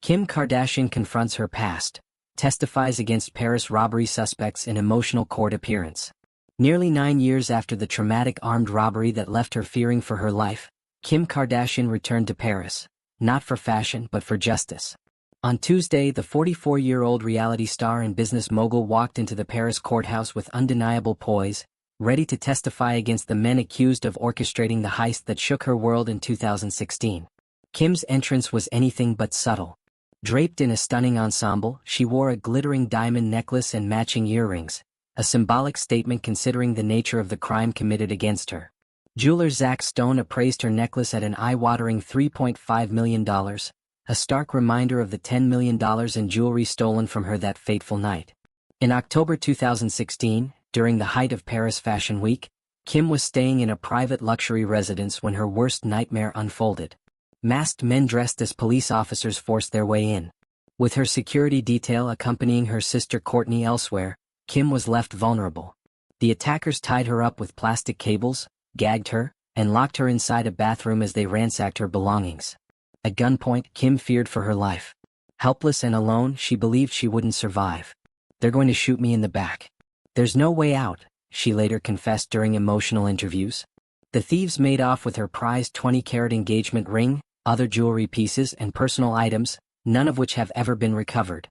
Kim Kardashian confronts her past, testifies against Paris robbery suspects in emotional court appearance. Nearly 9 years after the traumatic armed robbery that left her fearing for her life, Kim Kardashian returned to Paris, not for fashion but for justice. On Tuesday, the 44-year-old reality star and business mogul walked into the Paris courthouse with undeniable poise, ready to testify against the men accused of orchestrating the heist that shook her world in 2016. Kim's entrance was anything but subtle. Draped in a stunning ensemble, she wore a glittering diamond necklace and matching earrings, a symbolic statement considering the nature of the crime committed against her. Jeweler Zach Stone appraised her necklace at an eye-watering $3.5 million, a stark reminder of the $10 million in jewelry stolen from her that fateful night. In October 2016, during the height of Paris Fashion Week, Kim was staying in a private luxury residence when her worst nightmare unfolded. Masked men dressed as police officers forced their way in. With her security detail accompanying her sister Kourtney elsewhere, Kim was left vulnerable. The attackers tied her up with plastic cables, gagged her, and locked her inside a bathroom as they ransacked her belongings. At gunpoint, Kim feared for her life. Helpless and alone, she believed she wouldn't survive. "They're going to shoot me in the back. There's no way out," she later confessed during emotional interviews. The thieves made off with her prized 20-carat engagement ring, other jewelry pieces and personal items, none of which have ever been recovered.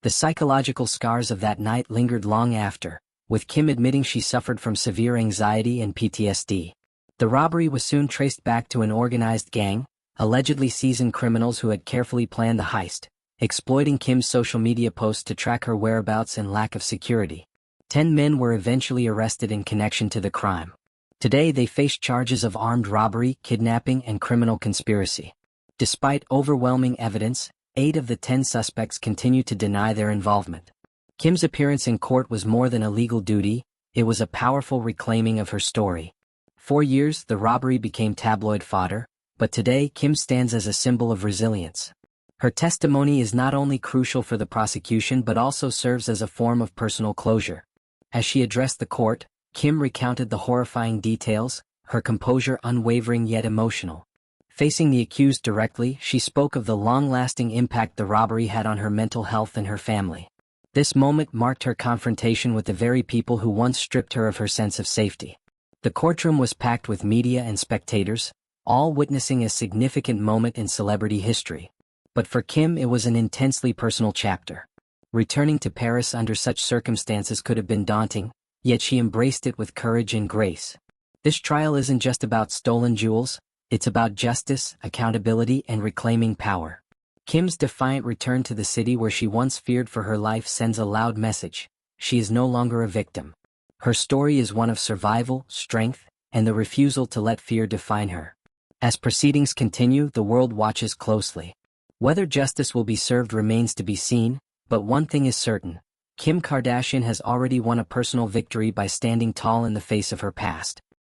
The psychological scars of that night lingered long after, with Kim admitting she suffered from severe anxiety and PTSD. The robbery was soon traced back to an organized gang, allegedly seasoned criminals who had carefully planned the heist, exploiting Kim's social media posts to track her whereabouts and lack of security. 10 men were eventually arrested in connection to the crime. Today they face charges of armed robbery, kidnapping, and criminal conspiracy. Despite overwhelming evidence, 8 of the 10 suspects continue to deny their involvement. Kim's appearance in court was more than a legal duty, it was a powerful reclaiming of her story. For years, the robbery became tabloid fodder, but today Kim stands as a symbol of resilience. Her testimony is not only crucial for the prosecution but also serves as a form of personal closure. As she addressed the court, Kim recounted the horrifying details, her composure unwavering yet emotional. Facing the accused directly, she spoke of the long-lasting impact the robbery had on her mental health and her family. This moment marked her confrontation with the very people who once stripped her of her sense of safety. The courtroom was packed with media and spectators, all witnessing a significant moment in celebrity history. But for Kim, it was an intensely personal chapter. Returning to Paris under such circumstances could have been daunting, yet she embraced it with courage and grace. This trial isn't just about stolen jewels, it's about justice, accountability, and reclaiming power. Kim's defiant return to the city where she once feared for her life sends a loud message: she is no longer a victim. Her story is one of survival, strength, and the refusal to let fear define her. As proceedings continue, the world watches closely. Whether justice will be served remains to be seen, but one thing is certain: Kim Kardashian has already won a personal victory by standing tall in the face of her past.